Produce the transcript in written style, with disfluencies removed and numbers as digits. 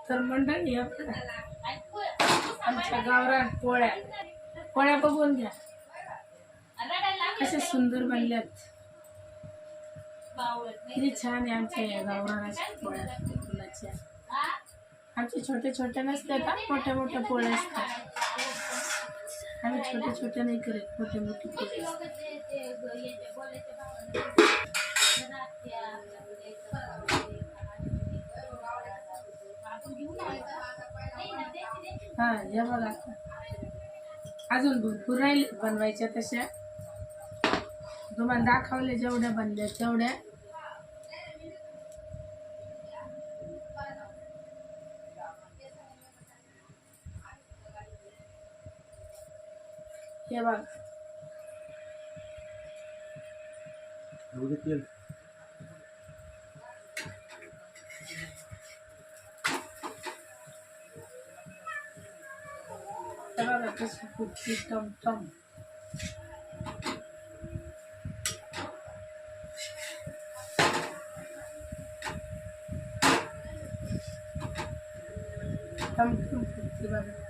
तर मंडळी आमच्या गावरान पोळ्या पोळ्या बघून घ्या कशा सुंदर बनल्यात. किती छान आहे आमच्या या गावरानाच्या पोळ्या फुलाच्या. आमचे छोटे छोटे नसते का, मोठ्या मोठ्या पोळ्या असतात. आम्ही छोटे छोटे नाही करत, मोठे मोठे पोळे. हा हे बघा, अजून भरपूर राहिले बनवायच्या तशा. तुम्हाला दाखवले जेवढ्या बनल्या तेवढ्या. हे बघा कशी फुटती टमटम. टमटम फुटती बघा.